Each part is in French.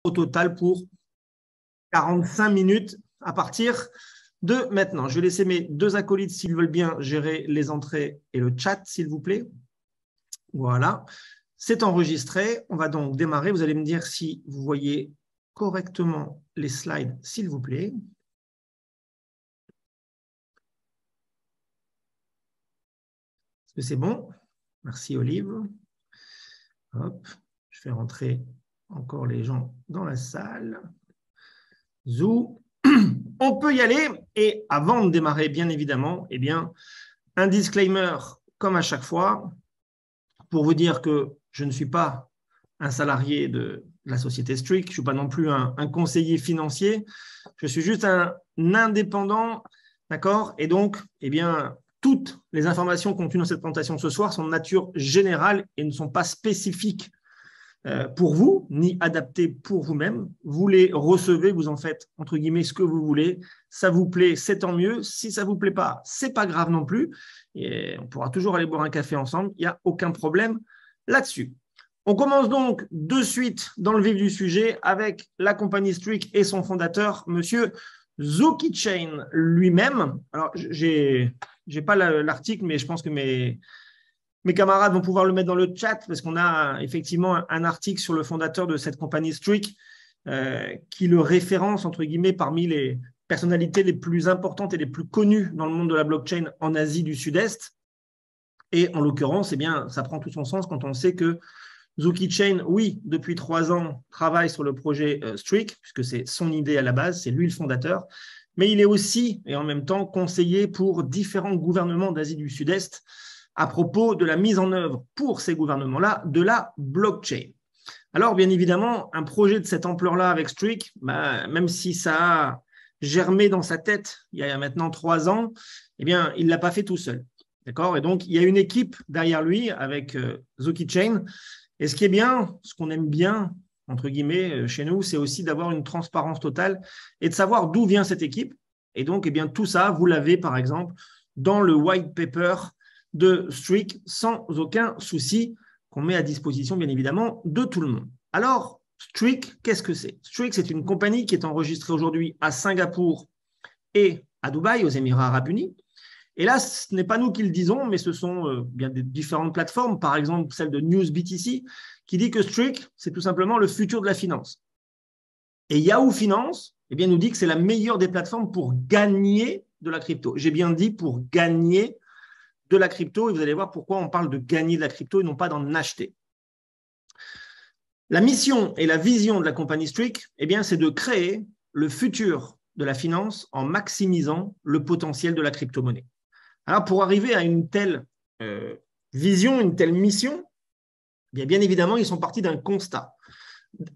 au total pour 45 minutes à partir de maintenant. Je vais laisser mes deux acolytes, s'ils veulent bien, gérer les entrées et le chat, s'il vous plaît. Voilà, c'est enregistré. On va donc démarrer. Vous allez me dire si vous voyez correctement les slides, s'il vous plaît. Est-ce que c'est bon? Merci, Olive. Hop, je fais rentrer encore les gens dans la salle. Zou. On peut y aller. Et avant de démarrer, bien évidemment, eh bien, un disclaimer comme à chaque fois pour vous dire que je ne suis pas un salarié de la société Streak, je ne suis pas non plus un conseiller financier, je suis juste un indépendant, d'accord? Et donc, eh bien, toutes les informations contenues dans cette présentation ce soir sont de nature générale et ne sont pas spécifiques pour vous, ni adaptées pour vous-même. Vous les recevez, vous en faites, entre guillemets, ce que vous voulez. Ça vous plaît, c'est tant mieux. Si ça ne vous plaît pas, ce n'est pas grave non plus. Et on pourra toujours aller boire un café ensemble. Il n'y a aucun problème là-dessus. On commence donc de suite dans le vif du sujet avec la compagnie Streak et son fondateur, monsieur ZookieChain lui-même. Alors, je n'ai pas l'article, mais je pense que mes camarades vont pouvoir le mettre dans le chat parce qu'on a effectivement un article sur le fondateur de cette compagnie Streak qui le référence, entre guillemets, parmi les personnalités les plus importantes et les plus connues dans le monde de la blockchain en Asie du Sud-Est. Et en l'occurrence, eh bien, ça prend tout son sens quand on sait que ZookieChain, oui, depuis 3 ans, travaille sur le projet Streak, puisque c'est son idée à la base, c'est lui le fondateur, mais il est aussi, et en même temps, conseiller pour différents gouvernements d'Asie du Sud-Est à propos de la mise en œuvre pour ces gouvernements-là de la blockchain. Alors, bien évidemment, un projet de cette ampleur-là avec Streak, même si ça a germé dans sa tête il y a maintenant 3 ans, eh bien, il ne l'a pas fait tout seul. D'accord? Et donc, il y a une équipe derrière lui avec ZookieChain. Et ce qui est bien, ce qu'on aime bien, entre guillemets, chez nous, c'est aussi d'avoir une transparence totale et de savoir d'où vient cette équipe. Et donc, eh bien, tout ça, vous l'avez, par exemple, dans le white paper de Streak, sans aucun souci, qu'on met à disposition, bien évidemment, de tout le monde. Alors, Streak, qu'est-ce que c'est? Streak, c'est une compagnie qui est enregistrée aujourd'hui à Singapour et à Dubaï, aux Émirats arabes unis. Et là, ce n'est pas nous qui le disons, mais ce sont bien des différentes plateformes, par exemple celle de NewsBTC, qui dit que Streak, c'est tout simplement le futur de la finance. Et Yahoo Finance, eh bien, nous dit que c'est la meilleure des plateformes pour gagner de la crypto. J'ai bien dit pour gagner de la crypto, et vous allez voir pourquoi on parle de gagner de la crypto et non pas d'en acheter. La mission et la vision de la compagnie Streak, eh bien, c'est de créer le futur de la finance en maximisant le potentiel de la crypto-monnaie. Alors, pour arriver à une telle vision, une telle mission, bien évidemment, ils sont partis d'un constat.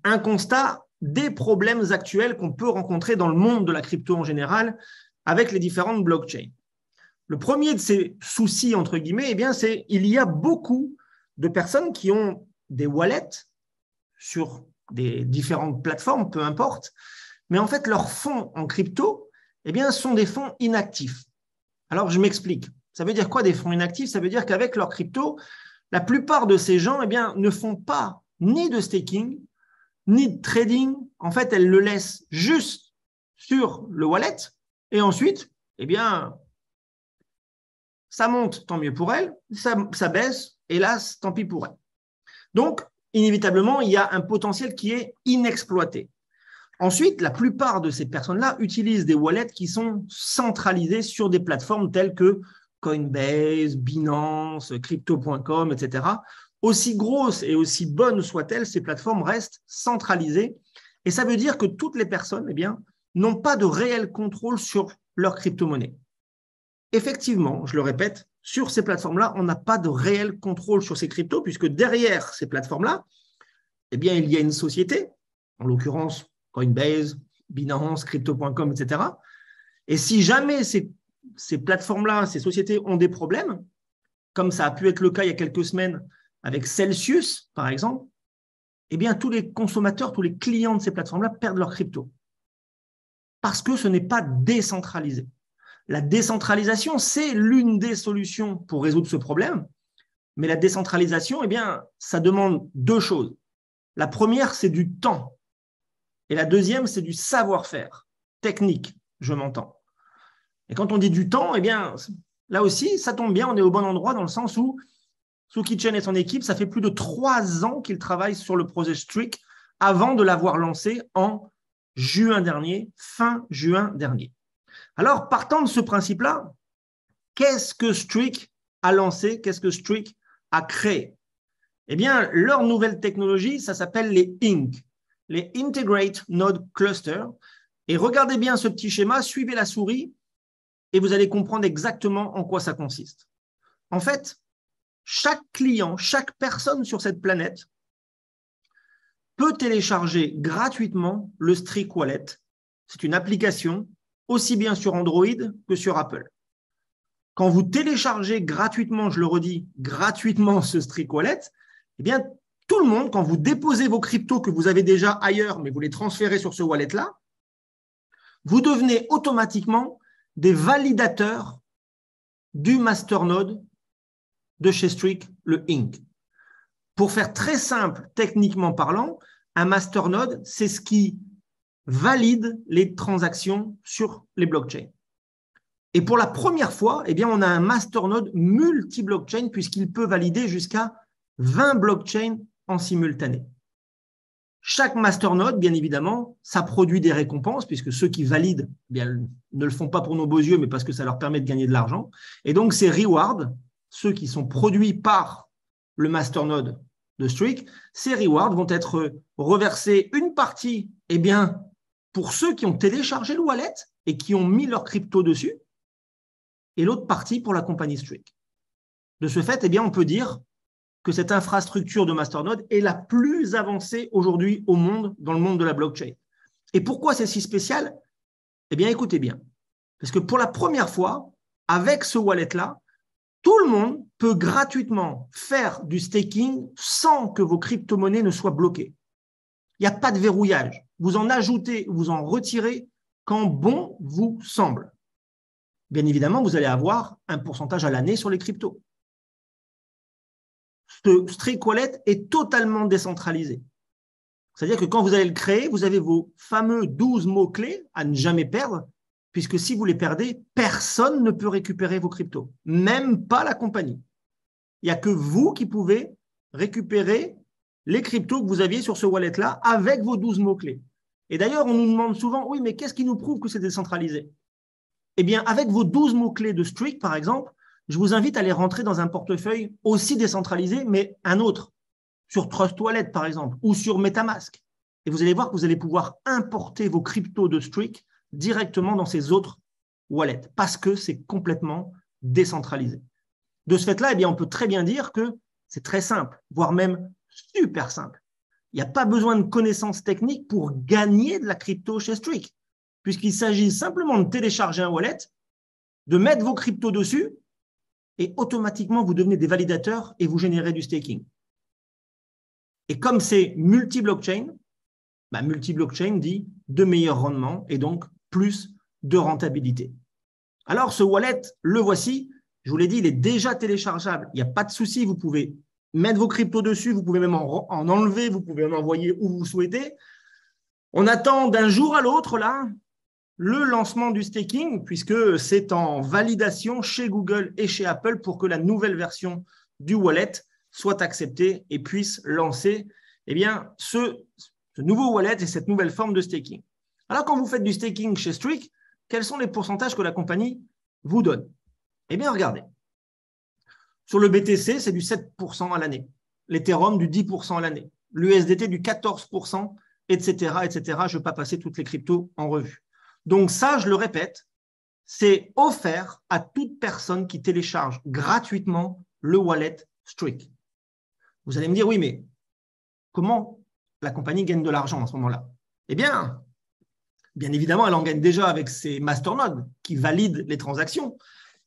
Un constat des problèmes actuels qu'on peut rencontrer dans le monde de la crypto en général avec les différentes blockchains. Le premier de ces soucis, entre guillemets, eh bien, c'est qu'il y a beaucoup de personnes qui ont des wallets sur des différentes plateformes, peu importe, mais en fait, leurs fonds en crypto eh bien, sont des fonds inactifs. Alors, je m'explique. Ça veut dire quoi des fonds inactifs? Ça veut dire qu'avec leur crypto, la plupart de ces gens eh bien, ne font pas ni de staking, ni de trading. En fait, elles le laissent juste sur le wallet et ensuite, eh bien, ça monte, tant mieux pour elles, ça baisse, hélas, tant pis pour elles. Donc, inévitablement, il y a un potentiel qui est inexploité. Ensuite, la plupart de ces personnes-là utilisent des wallets qui sont centralisés sur des plateformes telles que Coinbase, Binance, Crypto.com, etc. Aussi grosses et aussi bonnes soient-elles, ces plateformes restent centralisées. Et ça veut dire que toutes les personnes eh bien, n'ont pas de réel contrôle sur leur crypto-monnaie. Effectivement, je le répète, sur ces plateformes-là, on n'a pas de réel contrôle sur ces cryptos, puisque derrière ces plateformes-là, eh bien, il y a une société, en l'occurrence Coinbase, Binance, Crypto.com, etc. Et si jamais ces plateformes-là, ces sociétés ont des problèmes, comme ça a pu être le cas il y a quelques semaines avec Celsius, par exemple, eh bien, tous les consommateurs, tous les clients de ces plateformes-là perdent leur crypto. Parce que ce n'est pas décentralisé. La décentralisation, c'est l'une des solutions pour résoudre ce problème. Mais la décentralisation, eh bien, ça demande 2 choses. La première, c'est du temps. Et la deuxième, c'est du savoir-faire, technique, je m'entends. Et quand on dit du temps, eh bien, là aussi, ça tombe bien, on est au bon endroit dans le sens où Sukhi Chen et son équipe, ça fait plus de 3 ans qu'ils travaillent sur le projet Streak avant de l'avoir lancé en juin dernier, fin juin dernier. Alors, partant de ce principe-là, qu'est-ce que Streak a lancé? Qu'est-ce que Streak a créé? Eh bien, leur nouvelle technologie, ça s'appelle les INC, les Integrate Node Cluster. Et regardez bien ce petit schéma, suivez la souris et vous allez comprendre exactement en quoi ça consiste. En fait, chaque client, chaque personne sur cette planète peut télécharger gratuitement le Streak Wallet. C'est une application aussi bien sur Android que sur Apple. Quand vous téléchargez gratuitement, je le redis, gratuitement ce Streak Wallet, eh bien, tout le monde, quand vous déposez vos cryptos que vous avez déjà ailleurs, mais vous les transférez sur ce wallet-là, vous devenez automatiquement des validateurs du masternode de chez Streak, le INC. Pour faire très simple, techniquement parlant, un masternode, c'est ce qui valide les transactions sur les blockchains. Et pour la première fois, eh bien, on a un masternode multi-blockchain puisqu'il peut valider jusqu'à 20 blockchains en simultané. Chaque masternode, bien évidemment, ça produit des récompenses puisque ceux qui valident eh bien, ne le font pas pour nos beaux yeux, mais parce que ça leur permet de gagner de l'argent. Et donc, ces rewards, ceux qui sont produits par le masternode de Streak, ces rewards vont être reversés une partie eh bien, pour ceux qui ont téléchargé le wallet et qui ont mis leur crypto dessus, et l'autre partie pour la compagnie Streak. De ce fait, eh bien, on peut dire que cette infrastructure de masternode est la plus avancée aujourd'hui au monde, dans le monde de la blockchain. Et pourquoi c'est si spécial? Eh bien, écoutez bien. Parce que pour la première fois, avec ce wallet-là, tout le monde peut gratuitement faire du staking sans que vos crypto-monnaies ne soient bloquées. Il n'y a pas de verrouillage. Vous en ajoutez, vous en retirez quand bon vous semble. Bien évidemment, vous allez avoir un pourcentage à l'année sur les cryptos. Ce Streak Wallet est totalement décentralisé. C'est-à-dire que quand vous allez le créer, vous avez vos fameux 12 mots-clés à ne jamais perdre, puisque si vous les perdez, personne ne peut récupérer vos cryptos, même pas la compagnie. Il n'y a que vous qui pouvez récupérer les cryptos que vous aviez sur ce wallet-là avec vos 12 mots-clés. Et d'ailleurs, on nous demande souvent, oui, mais qu'est-ce qui nous prouve que c'est décentralisé? Eh bien, avec vos 12 mots-clés de Streak, par exemple, je vous invite à les rentrer dans un portefeuille aussi décentralisé, mais un autre, sur Trust Wallet, par exemple, ou sur MetaMask. Et vous allez voir que vous allez pouvoir importer vos cryptos de Streak directement dans ces autres wallets, parce que c'est complètement décentralisé. De ce fait-là, eh bien, on peut très bien dire que c'est très simple, voire même super simple. Il n'y a pas besoin de connaissances techniques pour gagner de la crypto chez Streak, puisqu'il s'agit simplement de télécharger un wallet, de mettre vos cryptos dessus, et automatiquement, vous devenez des validateurs et vous générez du staking. Et comme c'est multi-blockchain, multi-blockchain dit de meilleurs rendements et donc plus de rentabilité. Alors, ce wallet, le voici. Je vous l'ai dit, il est déjà téléchargeable. Il n'y a pas de souci. Vous pouvez mettre vos cryptos dessus. Vous pouvez même en enlever. Vous pouvez en envoyer où vous souhaitez. On attend d'un jour à l'autre, là, le lancement du staking, puisque c'est en validation chez Google et chez Apple pour que la nouvelle version du wallet soit acceptée et puisse lancer eh bien, ce nouveau wallet et cette nouvelle forme de staking. Alors, quand vous faites du staking chez Streak, quels sont les pourcentages que la compagnie vous donne? Eh bien, regardez. Sur le BTC, c'est du 7% à l'année. L'Ethereum, du 10% à l'année. L'USDT, du 14%, etc., etc. Je ne vais pas passer toutes les cryptos en revue. Donc ça, je le répète, c'est offert à toute personne qui télécharge gratuitement le wallet Streak. Vous allez me dire, oui, mais comment la compagnie gagne de l'argent à ce moment-là? Eh bien évidemment, elle en gagne déjà avec ses masternodes qui valident les transactions.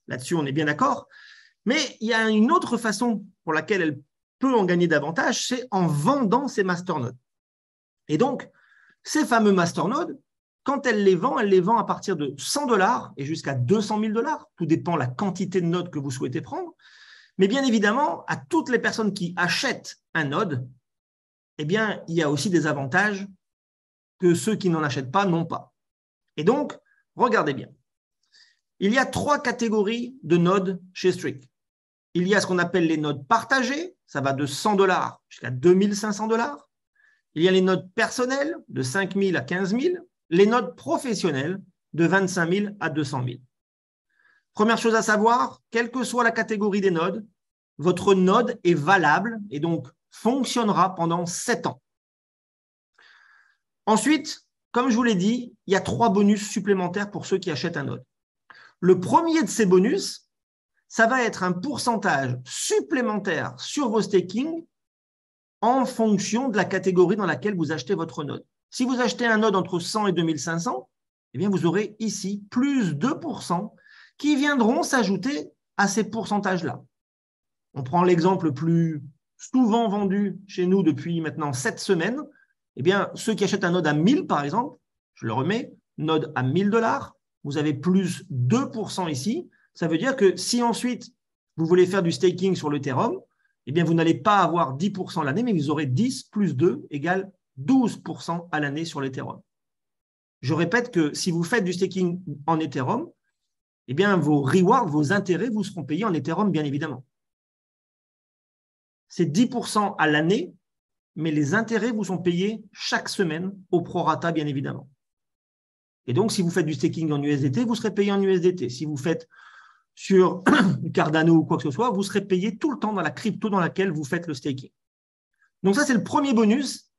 Là-dessus, on est bien d'accord. Mais il y a une autre façon pour laquelle elle peut en gagner davantage, c'est en vendant ses masternodes. Et donc, ces fameux masternodes, quand elle les vend à partir de $100 et jusqu'à $200 000. Tout dépend de la quantité de nodes que vous souhaitez prendre. Mais bien évidemment, à toutes les personnes qui achètent un node, eh bien, il y a aussi des avantages que ceux qui n'en achètent pas n'ont pas. Et donc, regardez bien. Il y a 3 catégories de nodes chez Streak. Il y a ce qu'on appelle les nodes partagées, ça va de 100 $ jusqu'à 2500 $. Il y a les nodes personnelles de 5 000 à 15 000, les nodes professionnelles de 25 000 à 200 000. Première chose à savoir, quelle que soit la catégorie des nodes, votre node est valable et donc fonctionnera pendant 7 ans. Ensuite, comme je vous l'ai dit, il y a 3 bonus supplémentaires pour ceux qui achètent un node. Le premier de ces bonus, ça va être un pourcentage supplémentaire sur vos stakings en fonction de la catégorie dans laquelle vous achetez votre node. Si vous achetez un node entre 100 et 2500, eh bien vous aurez ici plus 2% qui viendront s'ajouter à ces pourcentages-là. On prend l'exemple le plus souvent vendu chez nous depuis maintenant 7 semaines. Eh bien, ceux qui achètent un node à 1000, par exemple, je le remets, node à 1000 $, vous avez plus 2% ici. Ça veut dire que si ensuite vous voulez faire du staking sur l'Ethereum, eh bien, vous n'allez pas avoir 10% l'année, mais vous aurez 10 plus 2 égale 12% à l'année sur l'Ethereum. Je répète que si vous faites du staking en Ethereum, eh bien, vos rewards, vos intérêts vous seront payés en Ethereum, bien évidemment. C'est 10% à l'année, mais les intérêts vous sont payés chaque semaine au prorata, bien évidemment. Et donc, si vous faites du staking en USDT, vous serez payé en USDT. Si vous faites sur Cardano ou quoi que ce soit, vous serez payé tout le temps dans la crypto dans laquelle vous faites le staking. Donc ça, c'est le premier bonus.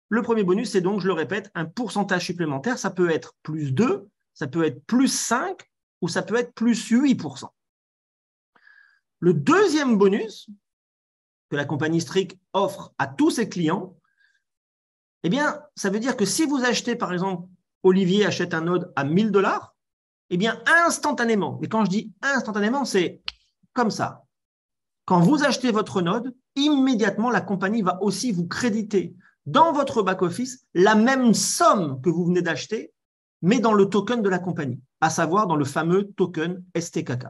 Le premier bonus, c'est donc, je le répète, un pourcentage supplémentaire. Ça peut être plus 2, ça peut être plus 5 ou ça peut être plus 8%. Le deuxième bonus que la compagnie Streak offre à tous ses clients, eh bien, ça veut dire que si vous achetez, par exemple, Olivier achète un node à 1000 $, eh bien, instantanément, et quand je dis instantanément, c'est comme ça. Quand vous achetez votre node, immédiatement, la compagnie va aussi vous créditer dans votre back-office la même somme que vous venez d'acheter, mais dans le token de la compagnie, à savoir dans le fameux token STKK.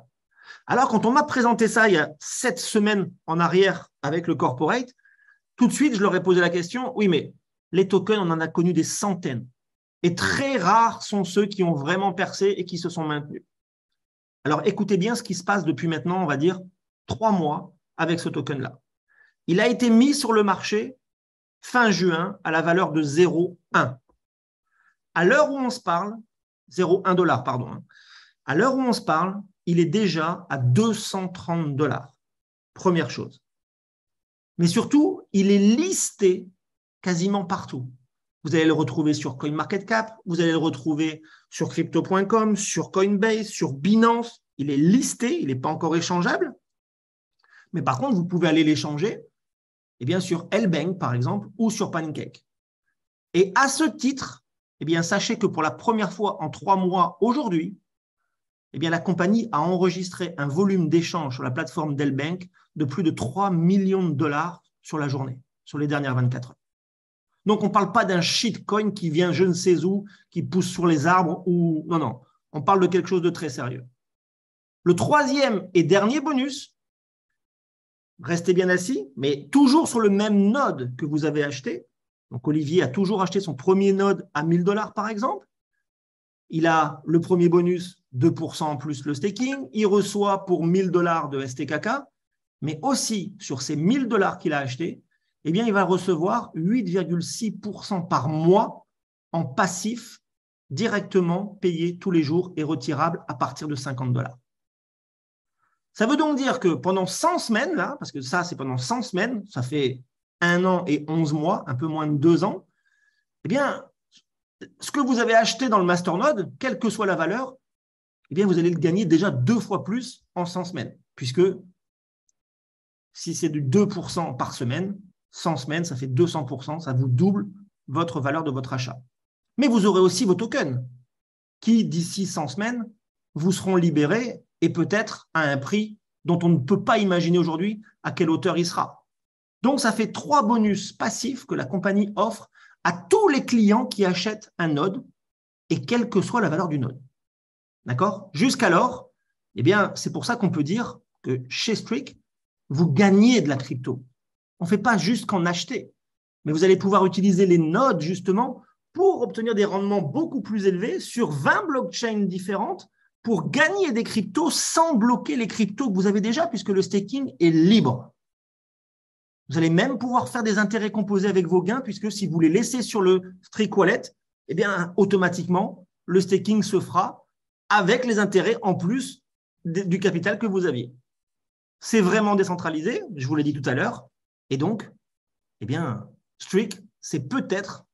Alors, quand on m'a présenté ça il y a 7 semaines en arrière avec le corporate, tout de suite, je leur ai posé la question, oui, mais les tokens, on en a connu des centaines. Et très rares sont ceux qui ont vraiment percé et qui se sont maintenus. Alors, écoutez bien ce qui se passe depuis maintenant, on va dire, 3 mois avec ce token-là. Il a été mis sur le marché fin juin à la valeur de 0,1. À l'heure où on se parle, 0,1 $, pardon. À l'heure où on se parle, il est déjà à 230 $. Première chose. Mais surtout, il est listé quasiment partout. Vous allez le retrouver sur CoinMarketCap, vous allez le retrouver sur Crypto.com, sur Coinbase, sur Binance. Il est listé, il n'est pas encore échangeable. Mais par contre, vous pouvez aller l'échanger sur LBank, par exemple, ou sur Pancake. Et à ce titre, sachez que pour la première fois en 3 mois aujourd'hui, la compagnie a enregistré un volume d'échange sur la plateforme d'LBank de plus de 3 millions de $ sur la journée, sur les dernières 24 heures. Donc, on ne parle pas d'un shitcoin qui vient je ne sais où, qui pousse sur les arbres. Non, on parle de quelque chose de très sérieux. Le troisième et dernier bonus, restez bien assis, mais toujours sur le même node que vous avez acheté. Donc, Olivier a toujours acheté son premier node à 1000 $, par exemple. Il a le premier bonus, 2% plus le staking. Il reçoit pour 1000 $ de STKK, mais aussi sur ces 1000 $ qu'il a achetés, il va recevoir 8,6% par mois en passif directement payé tous les jours et retirable à partir de 50 $. Ça veut donc dire que pendant 100 semaines, là, parce que ça, c'est pendant 100 semaines, ça fait 1 an et 11 mois, un peu moins de 2 ans, ce que vous avez acheté dans le masternode, quelle que soit la valeur, vous allez le gagner déjà 2 fois plus en 100 semaines, puisque si c'est du 2% par semaine, 100 semaines, ça fait 200%, ça vous double votre valeur de votre achat. Mais vous aurez aussi vos tokens qui, d'ici 100 semaines, vous seront libérés et peut-être à un prix dont on ne peut pas imaginer aujourd'hui à quelle hauteur il sera. Donc, ça fait 3 bonus passifs que la compagnie offre à tous les clients qui achètent un node et quelle que soit la valeur du node. D'accord ? Jusqu'alors, c'est pour ça qu'on peut dire que chez Streak, vous gagnez de la crypto. On ne fait pas juste qu'en acheter, mais vous allez pouvoir utiliser les nodes justement pour obtenir des rendements beaucoup plus élevés sur 20 blockchains différentes pour gagner des cryptos sans bloquer les cryptos que vous avez déjà, puisque le staking est libre. Vous allez même pouvoir faire des intérêts composés avec vos gains, puisque si vous les laissez sur le Streak Wallet, eh bien, automatiquement, le staking se fera avec les intérêts en plus du capital que vous aviez. C'est vraiment décentralisé, je vous l'ai dit tout à l'heure, et donc, eh bien, Streak, c'est peut-être,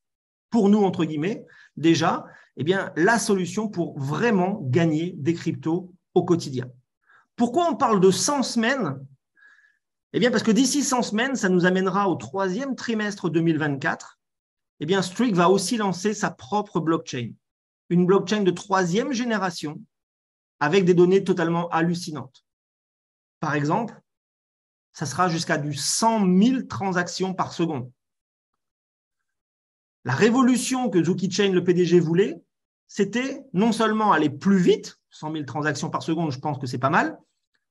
pour nous, entre guillemets, déjà, eh bien, la solution pour vraiment gagner des cryptos au quotidien. Pourquoi on parle de 100 semaines? Eh bien, parce que d'ici 100 semaines, ça nous amènera au 3e trimestre 2024. Eh bien, Streak va aussi lancer sa propre blockchain, une blockchain de 3e génération avec des données totalement hallucinantes. Par exemple, ça sera jusqu'à du 100 000 transactions par seconde. La révolution que Zuki Chain, le PDG, voulait, c'était non seulement aller plus vite, 100 000 transactions par seconde, je pense que c'est pas mal,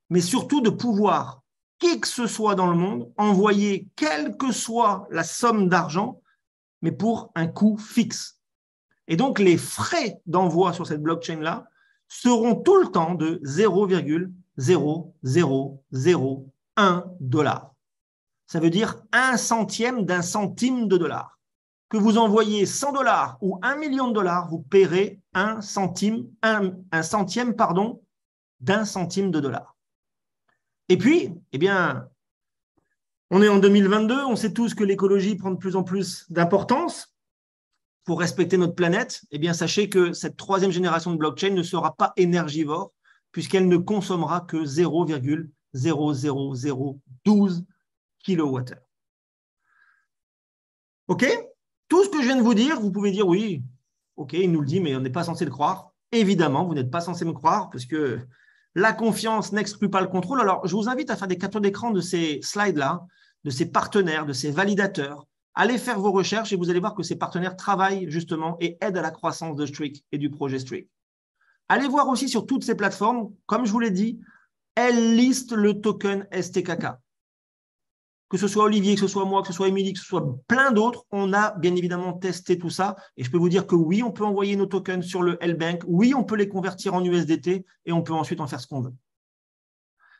mais surtout de pouvoir, qui que ce soit dans le monde, envoyer quelle que soit la somme d'argent, mais pour un coût fixe. Et donc, les frais d'envoi sur cette blockchain-là seront tout le temps de 0,0001 $. Ça veut dire 1 centième d'un centime de dollar. Que vous envoyez 100 $ ou 1 million de dollars, vous paierez un centième d'un centime de dollar. Et puis, eh bien, on est en 2022, on sait tous que l'écologie prend de plus en plus d'importance pour respecter notre planète. Eh bien, sachez que cette 3e génération de blockchain ne sera pas énergivore puisqu'elle ne consommera que 0,00012 kWh. OK? Tout ce que je viens de vous dire, vous pouvez dire oui, OK, il nous le dit, mais on n'est pas censé le croire. Évidemment, vous n'êtes pas censé me croire parce que la confiance n'exclut pas le contrôle. Alors, je vous invite à faire des captures d'écran de ces slides-là, de ces partenaires, de ces validateurs. Allez faire vos recherches et vous allez voir que ces partenaires travaillent justement et aident à la croissance de Streak et du projet Streak. Allez voir aussi sur toutes ces plateformes, comme je vous l'ai dit, elles listent le token STKK. Que ce soit Olivier, que ce soit moi, que ce soit Émilie, que ce soit plein d'autres, on a bien évidemment testé tout ça. Et je peux vous dire que oui, on peut envoyer nos tokens sur le L-Bank. Oui, on peut les convertir en USDT et on peut ensuite en faire ce qu'on veut.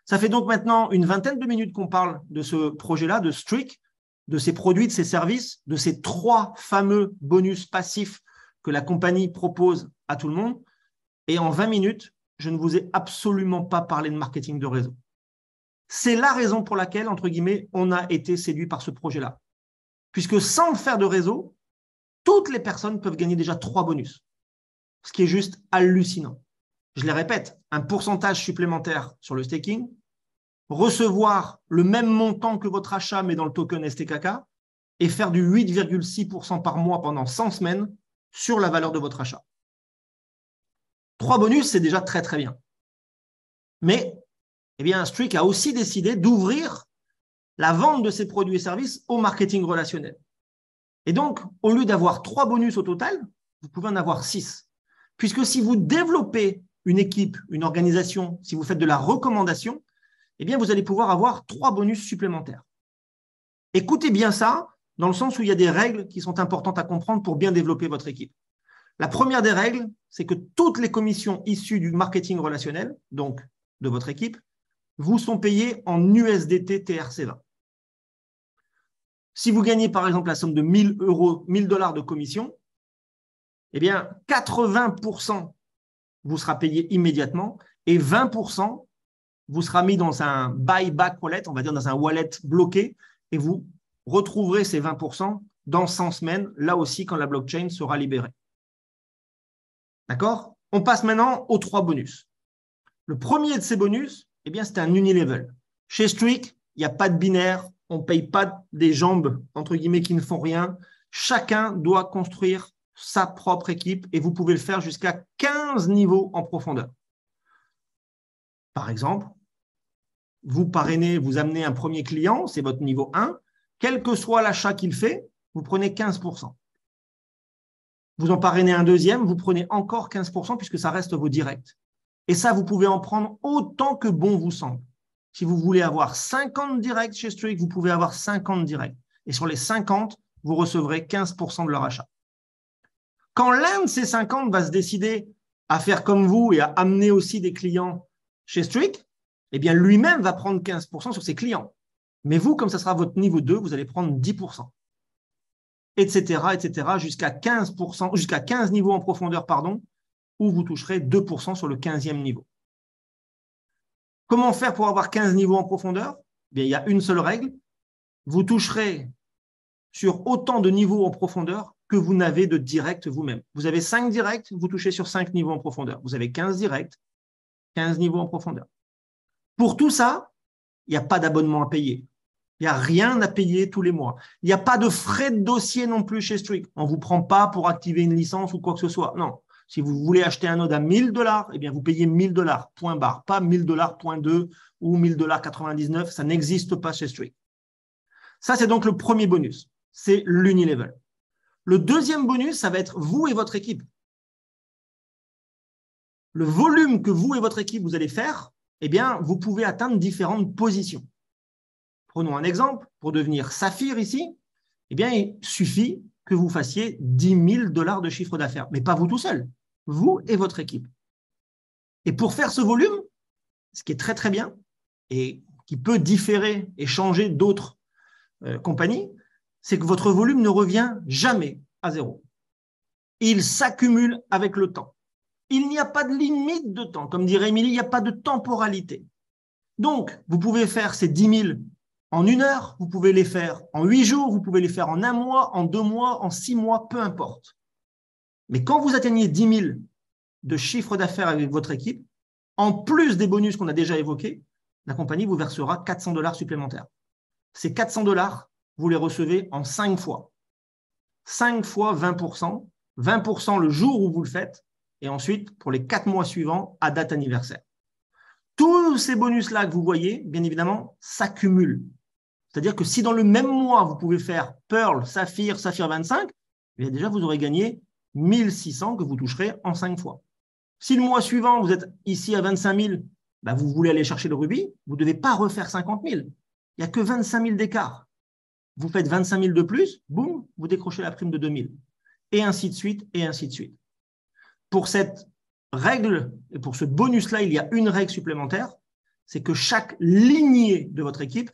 Ça fait donc maintenant une vingtaine de minutes qu'on parle de ce projet-là, de Streak, de ses produits, de ses services, de ces 3 fameux bonus passifs que la compagnie propose à tout le monde. Et en 20 minutes, je ne vous ai absolument pas parlé de marketing de réseau. C'est la raison pour laquelle, entre guillemets, on a été séduit par ce projet-là. Puisque sans faire de réseau, toutes les personnes peuvent gagner déjà 3 bonus. Ce qui est juste hallucinant. Je les répète, un pourcentage supplémentaire sur le staking, recevoir le même montant que votre achat, mais dans le token STKK, et faire du 8,6% par mois pendant 100 semaines sur la valeur de votre achat. 3 bonus, c'est déjà très, très bien. Mais eh bien, Streak a aussi décidé d'ouvrir la vente de ses produits et services au marketing relationnel. Et donc, au lieu d'avoir 3 bonus au total, vous pouvez en avoir 6. Puisque si vous développez une équipe, une organisation, si vous faites de la recommandation, eh bien, vous allez pouvoir avoir 3 bonus supplémentaires. Écoutez bien ça, dans le sens où il y a des règles qui sont importantes à comprendre pour bien développer votre équipe. La première des règles, c'est que toutes les commissions issues du marketing relationnel, donc de votre équipe, vous sont payés en USDT TRC20. Si vous gagnez par exemple la somme de 1 000 $ de commission, eh bien 80% vous sera payé immédiatement et 20% vous sera mis dans un buyback wallet, on va dire dans un wallet bloqué, et vous retrouverez ces 20% dans 100 semaines, là aussi quand la blockchain sera libérée. D'accord? On passe maintenant aux 3 bonus. Le premier de ces bonus, eh bien, c'est un unilevel. Chez Streak, il n'y a pas de binaire, on ne paye pas des jambes, entre guillemets, qui ne font rien. Chacun doit construire sa propre équipe et vous pouvez le faire jusqu'à 15 niveaux en profondeur. Par exemple, vous parrainez, vous amenez un premier client, c'est votre niveau 1, quel que soit l'achat qu'il fait, vous prenez 15%. Vous en parrainez un deuxième, vous prenez encore 15% puisque ça reste vos directs. Et ça, vous pouvez en prendre autant que bon vous semble. Si vous voulez avoir 50 directs chez Streak, vous pouvez avoir 50 directs. Et sur les 50, vous recevrez 15% de leur achat. Quand l'un de ces 50 va se décider à faire comme vous et à amener aussi des clients chez Streak, eh bien, lui-même va prendre 15% sur ses clients. Mais vous, comme ça sera votre niveau 2, vous allez prendre 10%. Etc., jusqu'à 15%, jusqu'à 15 niveaux en profondeur, pardon, où vous toucherez 2% sur le 15e niveau. Comment faire pour avoir 15 niveaux en profondeur? Bien, il y a une seule règle. Vous toucherez sur autant de niveaux en profondeur que vous n'avez de directs vous-même. Vous avez 5 directs, vous touchez sur 5 niveaux en profondeur. Vous avez 15 directs, 15 niveaux en profondeur. Pour tout ça, il n'y a pas d'abonnement à payer. Il n'y a rien à payer tous les mois. Il n'y a pas de frais de dossier non plus chez Streak. On ne vous prend pas pour activer une licence ou quoi que ce soit. Non. Si vous voulez acheter un node à $1000, eh bien, vous payez $1000, point barre. Pas $1000, point 2 ou $1000,99. Ça n'existe pas chez Streak. Ça, c'est donc le premier bonus. C'est l'unilevel. Le deuxième bonus, ça va être vous et votre équipe. Le volume que vous et votre équipe vous allez faire, eh bien, vous pouvez atteindre différentes positions. Prenons un exemple. Pour devenir saphir ici, eh bien, il suffit que vous fassiez $10 000 de chiffre d'affaires, mais pas vous tout seul, vous et votre équipe. Et pour faire ce volume, ce qui est très très bien et qui peut différer et changer d'autres compagnies, c'est que votre volume ne revient jamais à zéro. Il s'accumule avec le temps. Il n'y a pas de limite de temps. Comme dirait Émilie, il n'y a pas de temporalité. Donc, vous pouvez faire ces 10 000 en 1 heure, vous pouvez les faire en 8 jours, vous pouvez les faire en 1 mois, en 2 mois, en 6 mois, peu importe. Mais quand vous atteignez 10 000 de chiffre d'affaires avec votre équipe, en plus des bonus qu'on a déjà évoqués, la compagnie vous versera $400 supplémentaires. Ces $400, vous les recevez en 5 fois. 5 fois 20%, 20% le jour où vous le faites, et ensuite pour les 4 mois suivants à date anniversaire. Tous ces bonus-là que vous voyez, bien évidemment, s'accumulent. C'est-à-dire que si dans le même mois, vous pouvez faire Pearl, Saphir, Saphir 25, bien déjà, vous aurez gagné 1600 que vous toucherez en 5 fois. Si le mois suivant, vous êtes ici à 25 000, ben vous voulez aller chercher le rubis, vous ne devez pas refaire 50 000. Il n'y a que 25 000 d'écart. Vous faites 25 000 de plus, boum, vous décrochez la prime de 2 000. Et ainsi de suite, et ainsi de suite. Pour cette règle, et pour ce bonus-là, il y a une règle supplémentaire, c'est que chaque lignée de votre équipe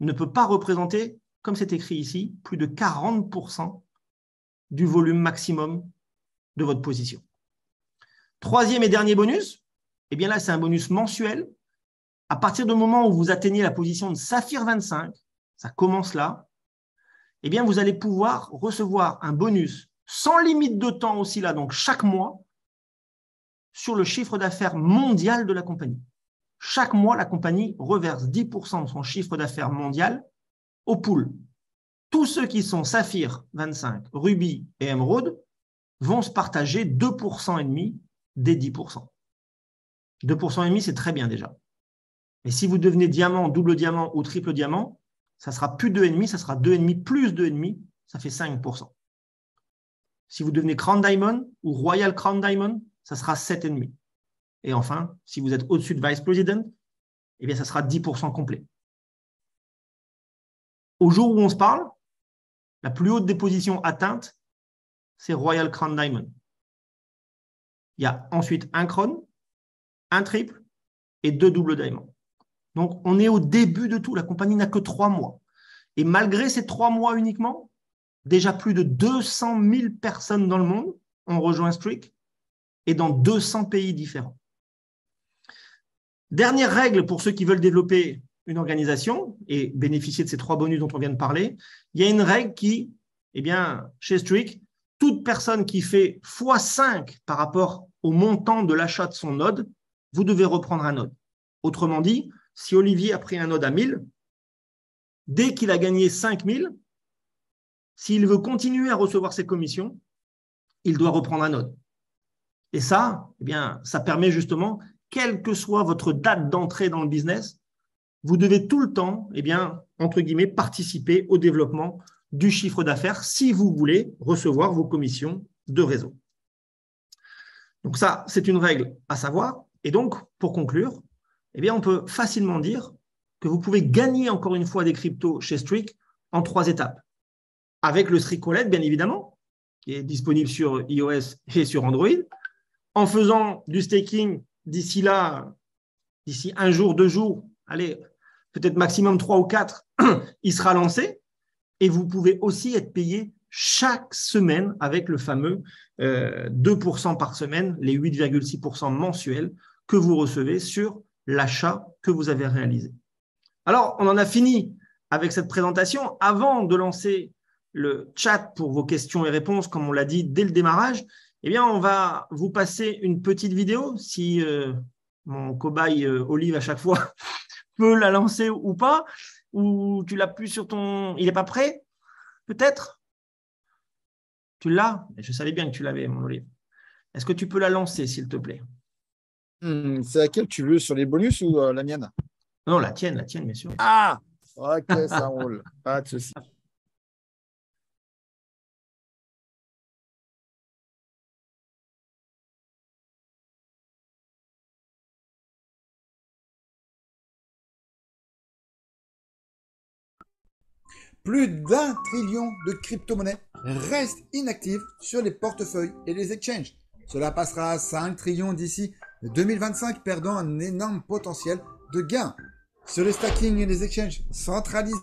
ne peut pas représenter, comme c'est écrit ici, plus de 40% du volume maximum de votre position. Troisième et dernier bonus, eh bien là, c'est un bonus mensuel. À partir du moment où vous atteignez la position de Saphir 25, ça commence là, eh bien, vous allez pouvoir recevoir un bonus sans limite de temps aussi là, donc chaque mois, sur le chiffre d'affaires mondial de la compagnie. Chaque mois, la compagnie reverse 10% de son chiffre d'affaires mondial au pool. Tous ceux qui sont Saphir 25, Ruby et Emerald vont se partager 2,5% des 10%. 2,5%, c'est très bien déjà. Mais si vous devenez diamant, double diamant ou triple diamant, ça sera plus 2,5%, ça sera 2,5% plus 2,5%, ça fait 5%. Si vous devenez Crown Diamond ou Royal Crown Diamond, ça sera 7,5%. Et enfin, si vous êtes au-dessus de Vice President, eh bien, ça sera 10% complet. Au jour où on se parle, la plus haute des positions atteintes, c'est Royal Crown Diamond. Il y a ensuite un Crown, un triple et 2 doubles diamants. Donc, on est au début de tout. La compagnie n'a que 3 mois. Et malgré ces 3 mois uniquement, déjà plus de 200 000 personnes dans le monde ont rejoint Streak et dans 200 pays différents. Dernière règle pour ceux qui veulent développer une organisation et bénéficier de ces 3 bonus dont on vient de parler, il y a une règle qui, eh bien, chez Streak, toute personne qui fait x5 par rapport au montant de l'achat de son node, vous devez reprendre un node. Autrement dit, si Olivier a pris un node à 1000, dès qu'il a gagné 5000, s'il veut continuer à recevoir ses commissions, il doit reprendre un node. Et ça, eh bien, ça permet justement, quelle que soit votre date d'entrée dans le business, vous devez tout le temps, eh bien, entre guillemets, participer au développement du chiffre d'affaires si vous voulez recevoir vos commissions de réseau. Donc ça, c'est une règle à savoir. Et donc, pour conclure, eh bien, on peut facilement dire que vous pouvez gagner encore une fois des cryptos chez Streak en 3 étapes. Avec le Streak Wallet, bien évidemment, qui est disponible sur iOS et sur Android. En faisant du staking d'ici là, d'ici un jour, 2 jours, allez, peut-être maximum 3 ou 4, il sera lancé. Et vous pouvez aussi être payé chaque semaine avec le fameux 2% par semaine, les 8,6% mensuels que vous recevez sur l'achat que vous avez réalisé. Alors, on en a fini avec cette présentation. Avant de lancer le chat pour vos questions et réponses, comme on l'a dit dès le démarrage, eh bien, on va vous passer une petite vidéo. Si mon cobaye Olive à chaque fois peut la lancer ou pas, ou tu l'as plus sur ton… Il n'est pas prêt, peut-être? Tu l'as? Je savais bien que tu l'avais, mon Olive. Est-ce que tu peux la lancer, s'il te plaît? C'est laquelle tu veux, sur les bonus ou la mienne? Non, la tienne, bien sûr. Ah, ok, ça roule. Pas de souci. Plus d'1 trillion de crypto-monnaies restent inactives sur les portefeuilles et les exchanges. Cela passera à 5 trillions d'ici 2025, perdant un énorme potentiel de gains. Sur les stacking et les exchanges centralisés,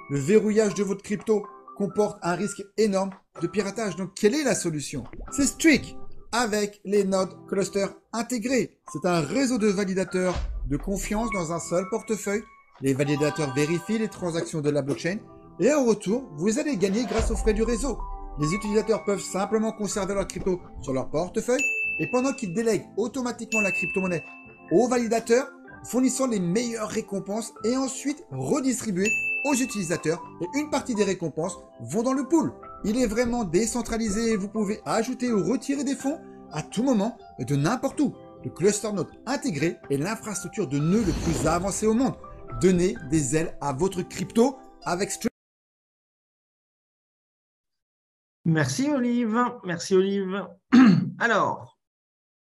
le verrouillage de votre crypto comporte un risque énorme de piratage. Donc, quelle est la solution? C'est Streak, avec les nodes clusters intégrés. C'est un réseau de validateurs de confiance dans un seul portefeuille. Les validateurs vérifient les transactions de la blockchain et en retour, vous allez gagner grâce aux frais du réseau. Les utilisateurs peuvent simplement conserver leur crypto sur leur portefeuille et pendant qu'ils délèguent automatiquement la crypto-monnaie aux validateurs, fournissant les meilleures récompenses et ensuite redistribuer aux utilisateurs et une partie des récompenses vont dans le pool. Il est vraiment décentralisé et vous pouvez ajouter ou retirer des fonds à tout moment et de n'importe où. Le cluster node intégré est l'infrastructure de nœuds le plus avancé au monde. Donnez des ailes à votre crypto avec Streak. Merci Olive. Merci Olive. Alors,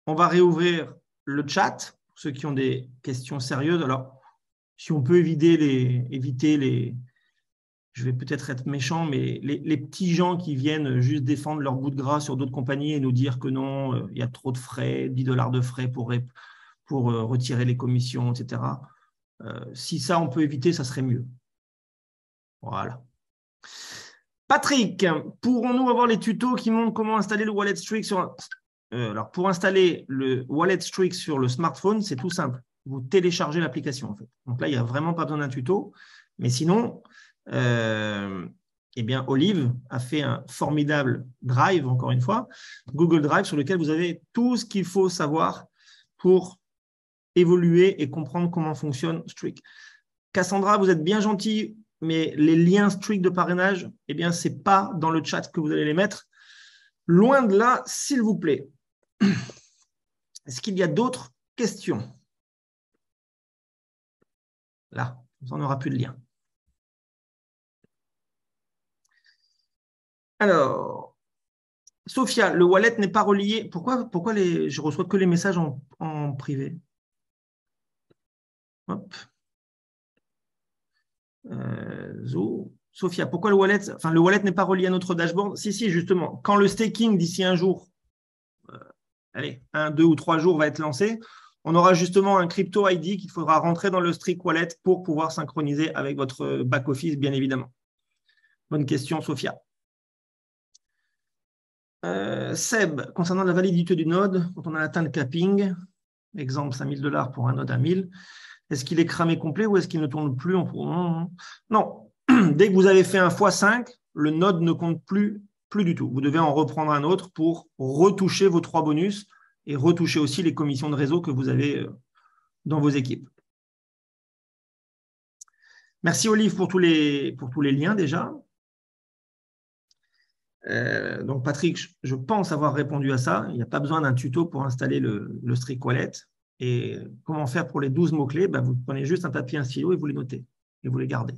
on va réouvrir le chat pour ceux qui ont des questions sérieuses. Alors, si on peut éviter les je vais peut-être être méchant, mais les petits gens qui viennent juste défendre leur bout de gras sur d'autres compagnies et nous dire que non, il y a trop de frais, 10 $ de frais pour retirer les commissions, etc. Si ça, on peut éviter, ça serait mieux. Voilà. Patrick, pourrons-nous avoir les tutos qui montrent comment installer le Wallet Streak sur… alors, pour installer le Wallet Streak sur le smartphone, c'est tout simple. Vous téléchargez l'application, en fait. Donc là, il n'y a vraiment pas besoin d'un tuto. Mais sinon, eh bien, Olive a fait un formidable Drive, encore une fois, Google Drive, sur lequel vous avez tout ce qu'il faut savoir pour évoluer et comprendre comment fonctionne Streak. Cassandra, vous êtes bien gentil, mais les liens Streak de parrainage, eh bien, ce n'est pas dans le chat que vous allez les mettre. Loin de là, s'il vous plaît. Est-ce qu'il y a d'autres questions? Là, on n'aura plus de lien. Alors, Sophia, le wallet n'est pas relié. Pourquoi je ne reçois que les messages en privé? Hop. Sophia, pourquoi le wallet n'est pas relié à notre dashboard? Si, justement. Quand le staking d'ici un jour, allez, 1, 2 ou 3 jours va être lancé, on aura justement un crypto ID qu'il faudra rentrer dans le Streak Wallet pour pouvoir synchroniser avec votre back-office, bien évidemment. Bonne question, Sophia. Seb, concernant la validité du node, quand on a atteint le capping, exemple 5 000 $ pour un node à 1000, est-ce qu'il est cramé complet ou est-ce qu'il ne tourne plus en… Non, dès que vous avez fait un x5, le node ne compte plus du tout. Vous devez en reprendre un autre pour retoucher vos 3 bonus et retoucher aussi les commissions de réseau que vous avez dans vos équipes. Merci Olive pour tous les liens déjà. Donc Patrick, je pense avoir répondu à ça. Il n'y a pas besoin d'un tuto pour installer le Streak Wallet. Et comment faire pour les 12 mots-clés? Vous prenez juste un papier, un stylo et vous les notez. Et vous les gardez.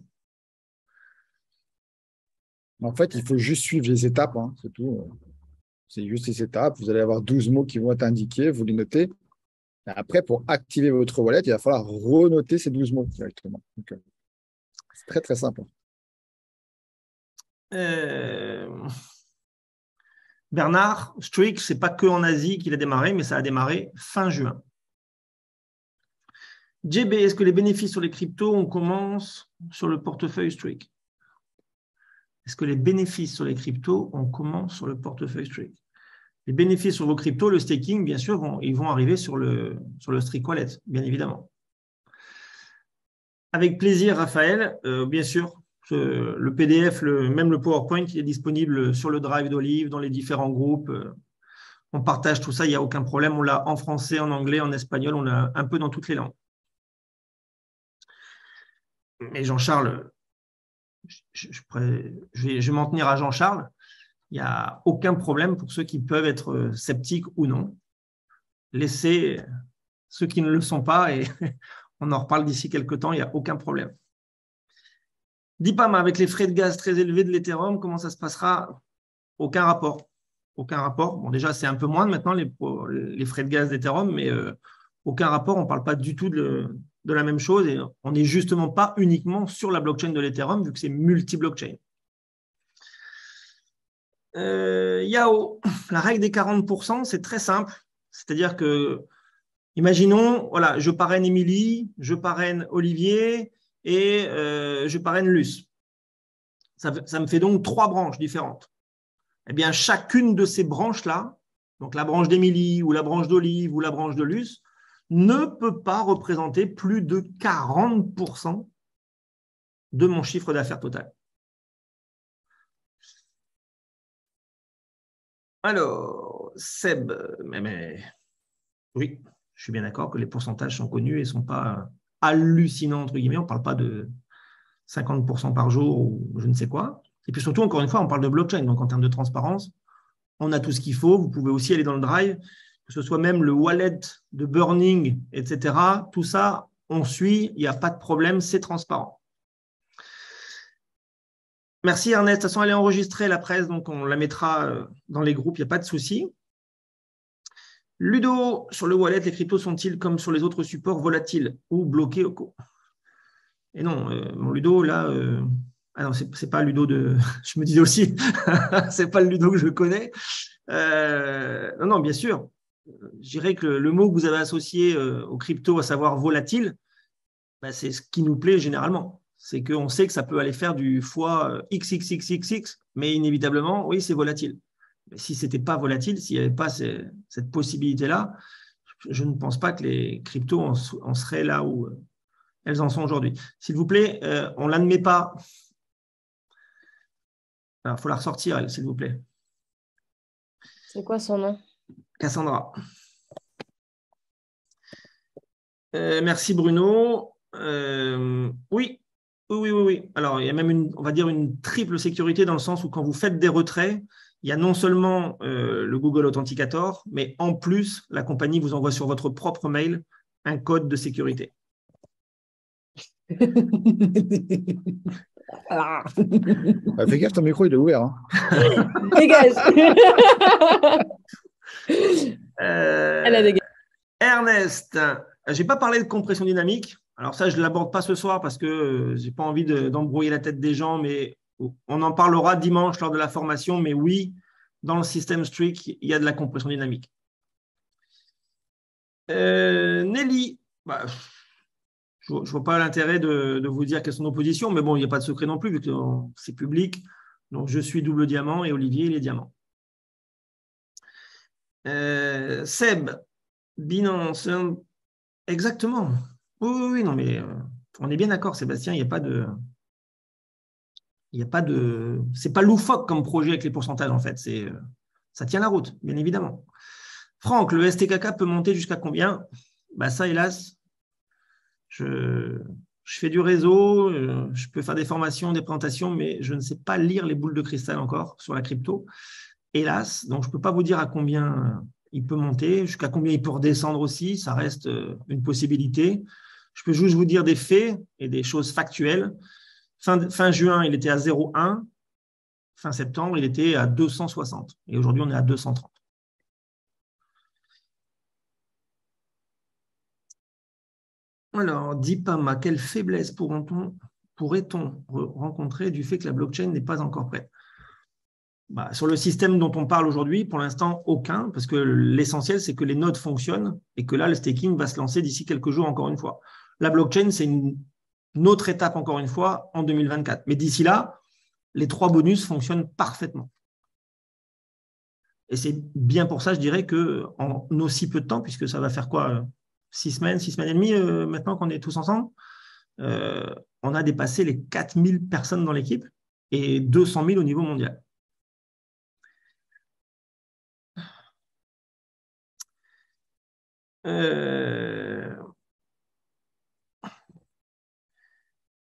En fait, il faut juste suivre les étapes, hein, c'est tout. C'est juste les étapes. Vous allez avoir 12 mots qui vont être indiqués, vous les notez. Et après, pour activer votre wallet, il va falloir renoter ces 12 mots directement. C'est très, très simple. Bernard, Streak, ce n'est pas que en Asie qu'il a démarré, mais ça a démarré fin juin. JB, est-ce que les bénéfices sur les cryptos, on commence sur le portefeuille Streak? Est-ce que les bénéfices sur les cryptos, on commence sur le portefeuille Streak? Les bénéfices sur vos cryptos, le staking, bien sûr, ils vont arriver sur le Streak Wallet, bien évidemment. Avec plaisir, Raphaël, bien sûr. Le PDF, même le PowerPoint, il est disponible sur le Drive d'Olive, dans les différents groupes. On partage tout ça, il n'y a aucun problème. On l'a en français, en anglais, en espagnol, on l'a un peu dans toutes les langues. Mais Jean-Charles, je vais m'en tenir à Jean-Charles. Il n'y a aucun problème pour ceux qui peuvent être sceptiques ou non. Laissez ceux qui ne le sont pas et on en reparle d'ici quelques temps, il n'y a aucun problème. Dipama, avec les frais de gaz très élevés de l'Ethereum, comment ça se passera? Aucun rapport. Aucun rapport. Bon, déjà, c'est un peu moins maintenant les frais de gaz d'Ethereum, mais aucun rapport. On ne parle pas du tout de la même chose et on n'est justement pas uniquement sur la blockchain de l'Ethereum vu que c'est multi-blockchain. Yao, la règle des 40%, c'est très simple. C'est-à-dire que, imaginons, voilà, je parraine Émilie, je parraine Olivier et je parraine Luce. Ça me fait donc 3 branches différentes. Eh bien, chacune de ces branches-là, donc la branche d'Émilie ou la branche d'Olive ou la branche de Luce, ne peut pas représenter plus de 40% de mon chiffre d'affaires total. Alors, Seb, mais oui, je suis bien d'accord que les pourcentages sont connus et ne sont pas hallucinants, entre guillemets. On ne parle pas de 50% par jour ou je ne sais quoi. Et puis surtout, encore une fois, on parle de blockchain. Donc, en termes de transparence, on a tout ce qu'il faut. Vous pouvez aussi aller dans le Drive, que ce soit même le wallet de Burning, etc. Tout ça, on suit. Il n'y a pas de problème. C'est transparent. Merci Ernest. De toute façon, elle est enregistrée, la presse, donc on la mettra dans les groupes. Il n'y a pas de souci. Ludo, sur le wallet, les cryptos sont-ils comme sur les autres supports volatiles ou bloqués au cours? Et non, mon Ludo, là, ah non, c'est pas Ludo de. Je me disais aussi, c'est pas le Ludo que je connais. Non, bien sûr. Je dirais que le mot que vous avez associé aux cryptos, à savoir volatile, bah, c'est ce qui nous plaît généralement. C'est qu'on sait que ça peut aller faire du fois XXXXX, mais inévitablement, oui, c'est volatile. Mais si ce n'était pas volatile, s'il n'y avait pas cette possibilité-là, je ne pense pas que les cryptos en seraient là où elles en sont aujourd'hui. S'il vous plaît, on ne l'admet pas. Il faut la ressortir, elle, s'il vous plaît. C'est quoi son nom? Cassandra. Merci Bruno. Oui. Alors, il y a même on va dire une triple sécurité dans le sens où quand vous faites des retraits, il y a non seulement le Google Authenticator, mais en plus, la compagnie vous envoie sur votre propre mail un code de sécurité. Fais gaffe, ton micro, il est ouvert. Hein. Dégage. Elle a dégagé. Ernest, je n'ai pas parlé de compression dynamique. Alors ça, je ne l'aborde pas ce soir parce que je n'ai pas envie d'embrouiller la tête des gens, mais on en parlera dimanche lors de la formation. Mais oui, dans le système Streak, il y a de la compression dynamique. Nelly, je ne vois pas l'intérêt de vous dire quelles sont nos positions, mais bon, il n'y a pas de secret non plus vu que c'est public. Donc, je suis double diamant et Olivier, il est diamant. Seb, Binance, exactement. Oui, non, mais on est bien d'accord, Sébastien, il n'y a pas de. C'est pas loufoque comme projet avec les pourcentages, en fait. Ça tient la route, bien évidemment. Franck, le STKK peut monter jusqu'à combien? Bah, ça, hélas, je fais du réseau, je peux faire des formations, des présentations, mais je ne sais pas lire les boules de cristal encore sur la crypto, hélas. Donc, je ne peux pas vous dire à combien il peut monter, jusqu'à combien il peut redescendre aussi. Ça reste une possibilité. Je peux juste vous dire des faits et des choses factuelles. Fin juin, il était à 0,1. Fin septembre, il était à 260. Et aujourd'hui, on est à 230. Alors, Dipama, quelle faiblesse pourrait-on rencontrer du fait que la blockchain n'est pas encore prête? Sur le système dont on parle aujourd'hui, pour l'instant, aucun, parce que l'essentiel, c'est que les nodes fonctionnent et que là, le staking va se lancer d'ici quelques jours, encore une fois. La blockchain, c'est une autre étape, encore une fois, en 2024. Mais d'ici là, les 3 bonus fonctionnent parfaitement. Et c'est bien pour ça, je dirais, qu'en aussi peu de temps, puisque ça va faire quoi, 6 semaines et demie, maintenant qu'on est tous ensemble, on a dépassé les 4000 personnes dans l'équipe et 200 000 au niveau mondial.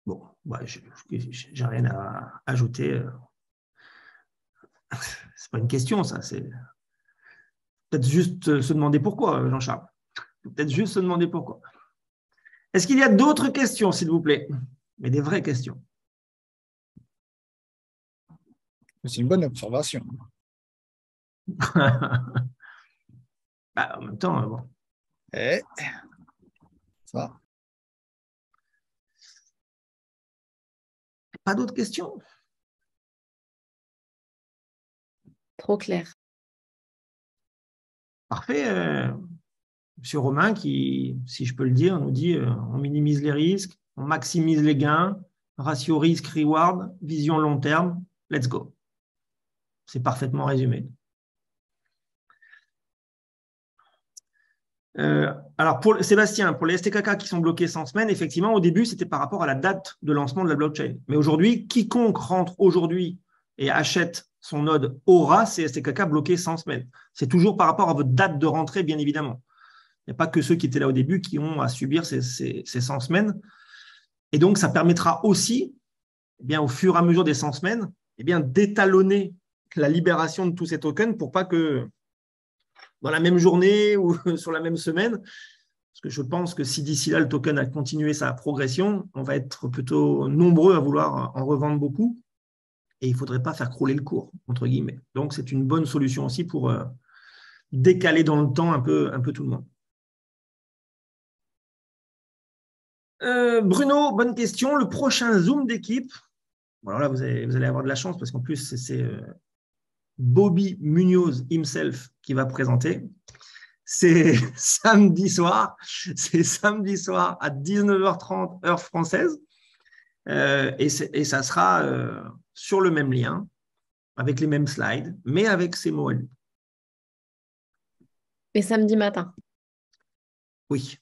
Bon, j'ai rien à ajouter. C'est pas une question, ça. C'est peut-être juste se demander pourquoi, Jean-Charles. Peut-être juste se demander pourquoi. Est-ce qu'il y a d'autres questions, s'il vous plaît? Mais des vraies questions. C'est une bonne observation. En même temps, bon. Ça. Pas d'autres questions? Trop clair. Parfait. Monsieur Romain, qui, si je peux le dire, nous dit on minimise les risques, on maximise les gains, ratio risque-reward, vision long terme, let's go. C'est parfaitement résumé. Alors, pour Sébastien, pour les STKK qui sont bloqués 100 semaines, effectivement, au début, c'était par rapport à la date de lancement de la blockchain. Mais aujourd'hui, quiconque rentre aujourd'hui et achète son node aura ces STKK bloqués 100 semaines. C'est toujours par rapport à votre date de rentrée, bien évidemment. Il n'y a pas que ceux qui étaient là au début qui ont à subir ces 100 semaines. Et donc, ça permettra aussi, au fur et à mesure des 100 semaines, d'étalonner la libération de tous ces tokens pour pas que dans la même journée ou sur la même semaine, parce que je pense que si d'ici là, le token a continué sa progression, on va être plutôt nombreux à vouloir en revendre beaucoup et il ne faudrait pas faire crouler le cours, entre guillemets. Donc, c'est une bonne solution aussi pour décaler dans le temps un peu tout le monde. Bruno, bonne question. Le prochain Zoom d'équipe, alors là, vous allez avoir de la chance parce qu'en plus, c'est Bobby Munoz himself qui va présenter. C'est samedi soir. C'est samedi soir à 19h30 heure française. Et ça sera sur le même lien, avec les mêmes slides, mais avec ces mots à lui. Et samedi matin. Oui,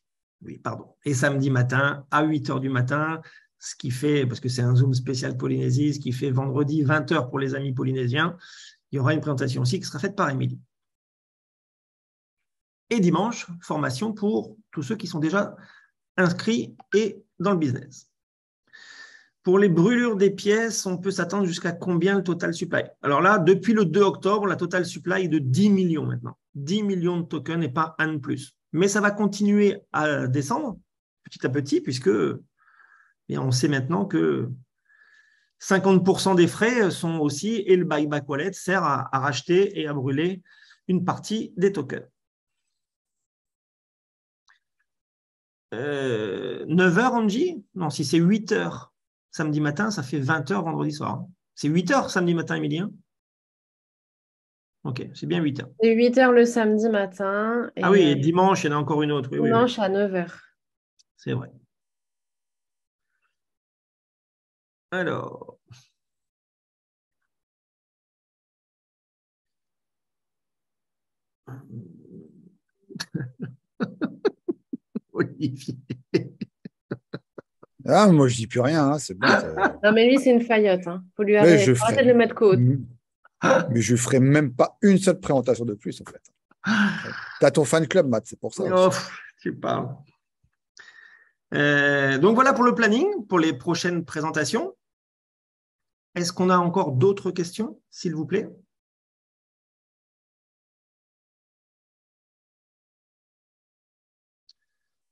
pardon. Et samedi matin à 8h du matin, ce qui fait, parce que c'est un Zoom spécial Polynésie, ce qui fait vendredi 20h pour les amis polynésiens, il y aura une présentation aussi qui sera faite par Émilie. Et dimanche, formation pour tous ceux qui sont déjà inscrits et dans le business. Pour les brûlures des pièces, on peut s'attendre jusqu'à combien le total supply? Alors là, depuis le 2 octobre, la total supply est de 10 millions maintenant. 10 millions de tokens et pas un de plus. Mais ça va continuer à descendre petit à petit puisque on sait maintenant que 50% des frais sont aussi, et le buyback wallet sert à racheter et à brûler une partie des tokens. 9h, Angie? Non, si c'est 8h samedi matin, ça fait 20h vendredi soir. C'est 8h samedi matin, Emilien? Ok, c'est bien 8h. C'est 8h le samedi matin. Ah oui, et dimanche, il y en a encore une autre. Oui, dimanche à 9h. C'est vrai. Alors. Olivier. Ah, moi, je dis plus rien, hein, c'est bon. Non, mais lui, c'est une faillotte. Hein. Faut lui Mais arrêter de le mettre côte. Mais je ne ferai même pas une seule présentation de plus, en fait. Tu as ton fan club, Matt, c'est pour ça. Tu parles. Donc voilà pour le planning, pour les prochaines présentations. Est-ce qu'on a encore d'autres questions, s'il vous plaît?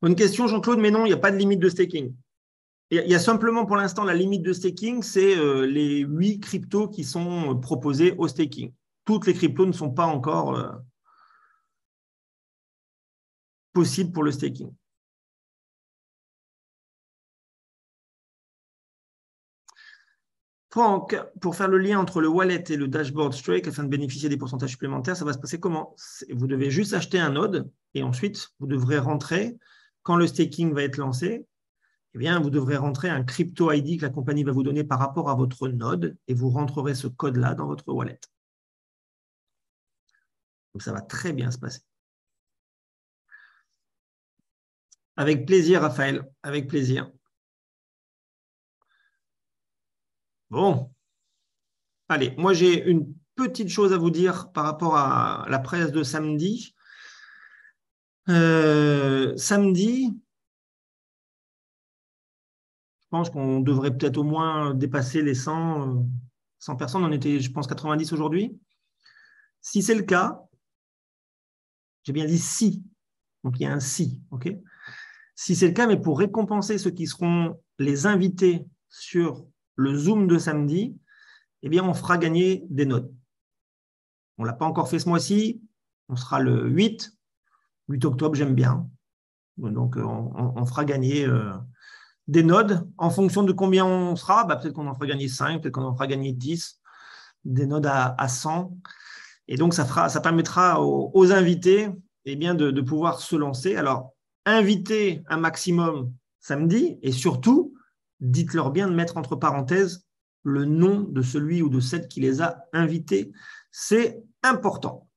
Bonne question, Jean-Claude, mais non, il n'y a pas de limite de staking. Il y a simplement pour l'instant la limite de staking, c'est les 8 cryptos qui sont proposés au staking. Toutes les cryptos ne sont pas encore possibles pour le staking. Franck, pour faire le lien entre le wallet et le dashboard Strake afin de bénéficier des pourcentages supplémentaires, ça va se passer comment? Vous devez juste acheter un node et ensuite vous devrez rentrer, quand le staking va être lancé, eh bien, vous devrez rentrer un crypto ID que la compagnie va vous donner par rapport à votre node et vous rentrerez ce code-là dans votre wallet. Donc, ça va très bien se passer. Avec plaisir, Raphaël, avec plaisir. Bon, allez, moi j'ai une petite chose à vous dire par rapport à la presse de samedi. Samedi, je pense qu'on devrait peut-être au moins dépasser les 100 personnes. On était, je pense, 90 aujourd'hui. Si c'est le cas, j'ai bien dit si, donc il y a un si, ok? Si c'est le cas, mais pour récompenser ceux qui seront les invités sur le Zoom de samedi, eh bien, on fera gagner des nodes. On ne l'a pas encore fait ce mois-ci, on sera le 8 octobre, j'aime bien. Donc, on fera gagner des nodes en fonction de combien on sera. Peut-être qu'on en fera gagner 5, peut-être qu'on en fera gagner 10, des nodes à 100. Et donc, ça permettra aux invités eh bien, de pouvoir se lancer. Alors, invitez un maximum samedi et surtout, dites-leur bien de mettre entre parenthèses le nom de celui ou de celle qui les a invités. C'est important.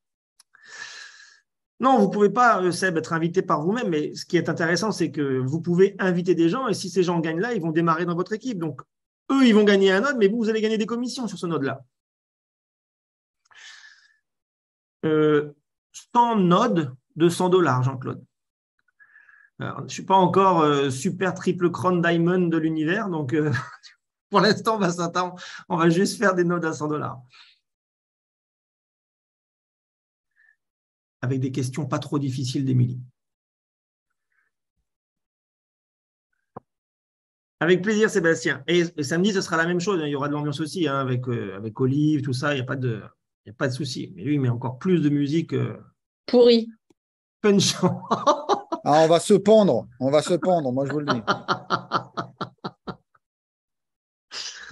Non, vous ne pouvez pas, Seb, être invité par vous-même, mais ce qui est intéressant, c'est que vous pouvez inviter des gens et si ces gens gagnent là, ils vont démarrer dans votre équipe. Donc, eux, ils vont gagner un node, mais vous allez gagner des commissions sur ce node-là. 100 nodes de $100, Jean-Claude. Alors, je ne suis pas encore super triple crown diamond de l'univers, donc pour l'instant, on va juste faire des nodes à $100. Avec des questions pas trop difficiles d'Émilie. Avec plaisir, Sébastien. Et samedi, ce sera la même chose. Il y aura de l'ambiance aussi, hein, avec Olive, tout ça. Il n'y a pas de souci. Mais lui, il met encore plus de musique. Pourri. Punchant. Ah, on va se pendre, moi je vous le dis.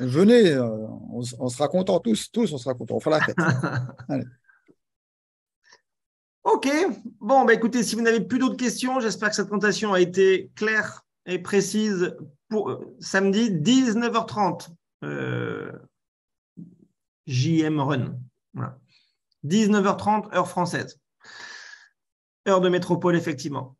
Venez, on sera contents, tous on sera contents, on fera la fête. Allez. Ok, bon, écoutez, si vous n'avez plus d'autres questions, j'espère que cette présentation a été claire et précise pour samedi 19h30, JM Run. Voilà. 19h30, heure française. Heure de métropole, effectivement.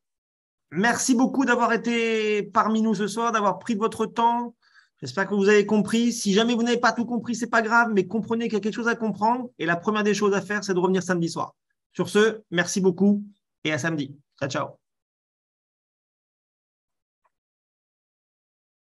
Merci beaucoup d'avoir été parmi nous ce soir, d'avoir pris de votre temps. J'espère que vous avez compris. Si jamais vous n'avez pas tout compris, ce n'est pas grave, mais comprenez qu'il y a quelque chose à comprendre. Et la première des choses à faire, c'est de revenir samedi soir. Sur ce, merci beaucoup et à samedi. Ciao, ciao.